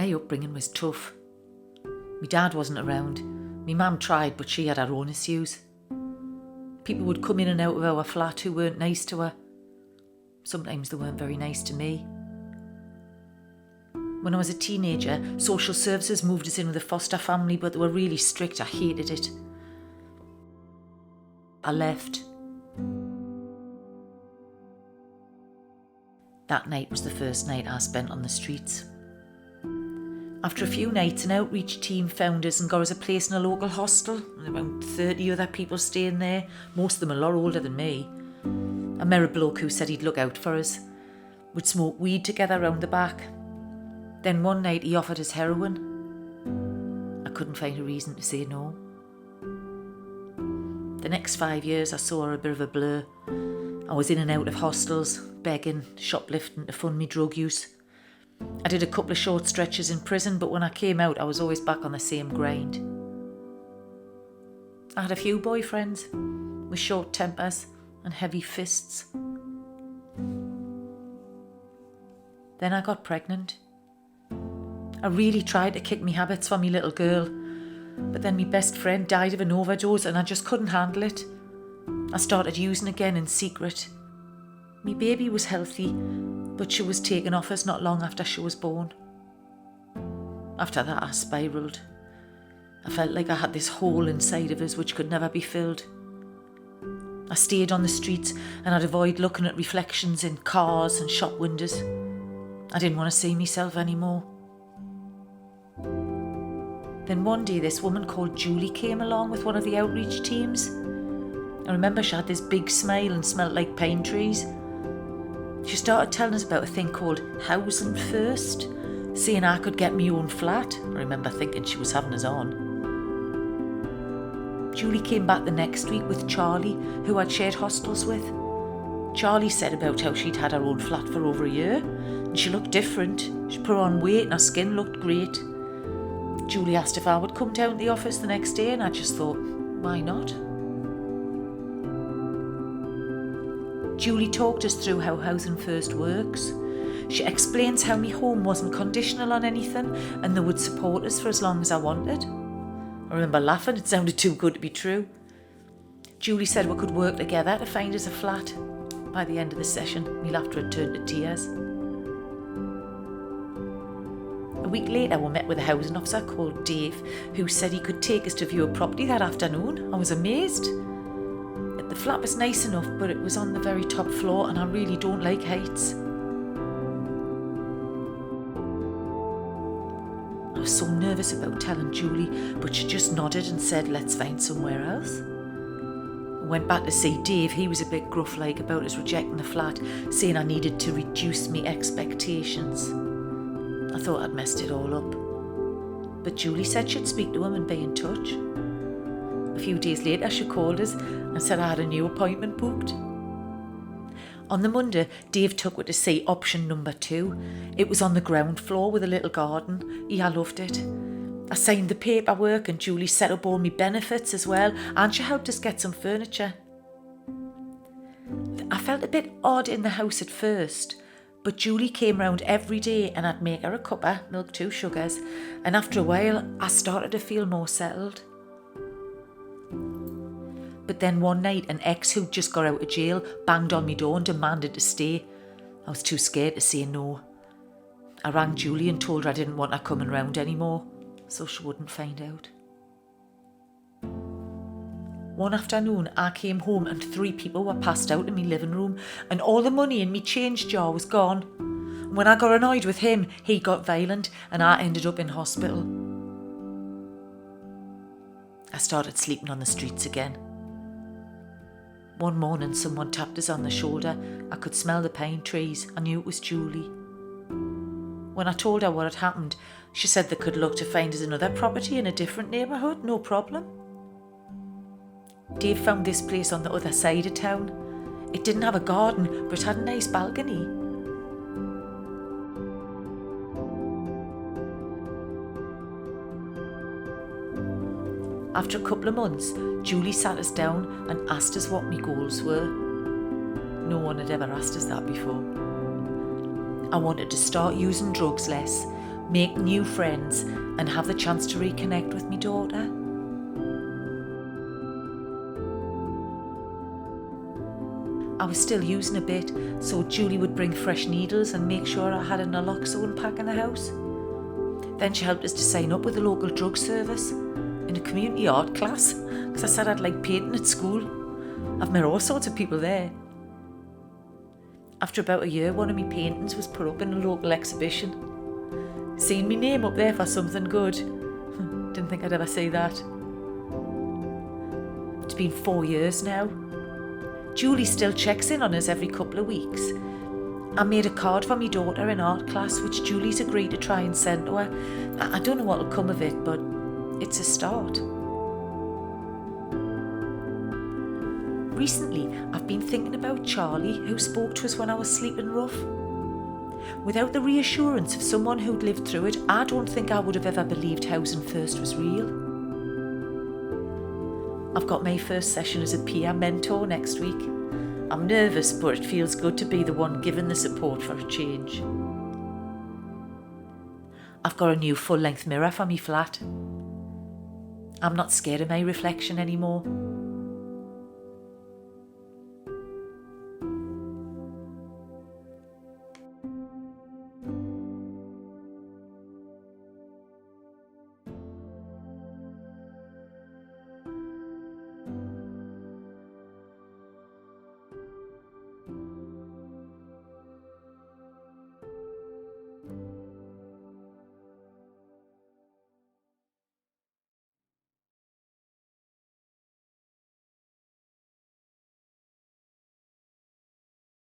My upbringing was tough. My dad wasn't around. My mum tried, but she had her own issues. People would come in and out of our flat who weren't nice to her. Sometimes they weren't very nice to me. When I was a teenager, social services moved us in with a foster family, but they were really strict. I hated it. I left. That night was the first night I spent on the streets. After a few nights, an outreach team found us and got us a place in a local hostel. There were around 30 other people staying there, most of them a lot older than me. I met a bloke who said he'd look out for us. We'd smoke weed together round the back. Then one night he offered us heroin. I couldn't find a reason to say no. The next 5 years I saw a bit of a blur. I was in and out of hostels, begging, shoplifting to fund me drug use. I did a couple of short stretches in prison, but when I came out I was always back on the same grind. I had a few boyfriends with short tempers and heavy fists. Then I got pregnant. I really tried to kick me habits for me little girl, but then my best friend died of an overdose and I just couldn't handle it. I started using again in secret. My baby was healthy, but she was taken off us not long after she was born. After that I spiralled. I felt like I had this hole inside of us which could never be filled. I stayed on the streets and I'd avoid looking at reflections in cars and shop windows. I didn't want to see myself anymore. Then one day this woman called Julie came along with one of the outreach teams. I remember she had this big smile and smelled like pine trees. She started telling us about a thing called Housing First, saying I could get my own flat. I remember thinking she was having us on. Julie came back the next week with Charlie, who I'd shared hostels with. Charlie said about how she'd had her own flat for over a year, and she looked different. She put on weight and her skin looked great. Julie asked if I would come down to the office the next day, and I just thought, why not? Julie talked us through how Housing First works. She explains how my home wasn't conditional on anything and they would support us for as long as I wanted. I remember laughing, it sounded too good to be true. Julie said we could work together to find us a flat. By the end of the session, my laughter had turned to tears. A week later, we met with a housing officer called Dave, who said he could take us to view a property that afternoon. I was amazed. The flat was nice enough, but it was on the very top floor and I really don't like heights. I was so nervous about telling Julie, but she just nodded and said, let's find somewhere else. I went back to see Dave. He was a bit gruff-like about us rejecting the flat, saying I needed to reduce my expectations. I thought I'd messed it all up. But Julie said she'd speak to him and be in touch. A few days later she called us and said I had a new appointment booked. On the Monday, Dave took me to see option number 2. It was on the ground floor with a little garden. I loved it. I signed the paperwork and Julie set up all my benefits as well, and she helped us get some furniture. I felt a bit odd in the house at first, but Julie came round every day and I'd make her a cuppa, milk 2 sugars, and after a while I started to feel more settled. But then one night an ex who'd just got out of jail banged on my door and demanded to stay. I was too scared to say no. I rang Julie and told her I didn't want her coming round anymore, so she wouldn't find out. One afternoon I came home and 3 people were passed out in my living room and all the money in my change jar was gone. When I got annoyed with him, he got violent and I ended up in hospital. I started sleeping on the streets again. One morning someone tapped us on the shoulder. I could smell the pine trees. I knew it was Julie. When I told her what had happened, she said they could look to find us another property in a different neighbourhood, no problem. Dave found this place on the other side of town. It didn't have a garden, but it had a nice balcony. After a couple of months, Julie sat us down and asked us what my goals were. No one had ever asked us that before. I wanted to start using drugs less, make new friends and have the chance to reconnect with my daughter. I was still using a bit, so Julie would bring fresh needles and make sure I had a naloxone pack in the house. Then she helped us to sign up with the local drug service in a community art class, because I said I'd like painting at school. I've met all sorts of people there. After about a year, one of my paintings was put up in a local exhibition. Seeing my name up there for something good. Didn't think I'd ever see that. It's been 4 years now. Julie still checks in on us every couple of weeks. I made a card for my daughter in art class, which Julie's agreed to try and send to her. I don't know what'll come of it, but it's a start. Recently, I've been thinking about Charlie, who spoke to us when I was sleeping rough. Without the reassurance of someone who'd lived through it, I don't think I would have ever believed Housing First was real. I've got my first session as a peer mentor next week. I'm nervous, but it feels good to be the one giving the support for a change. I've got a new full-length mirror for me flat. I'm not scared of my reflection anymore.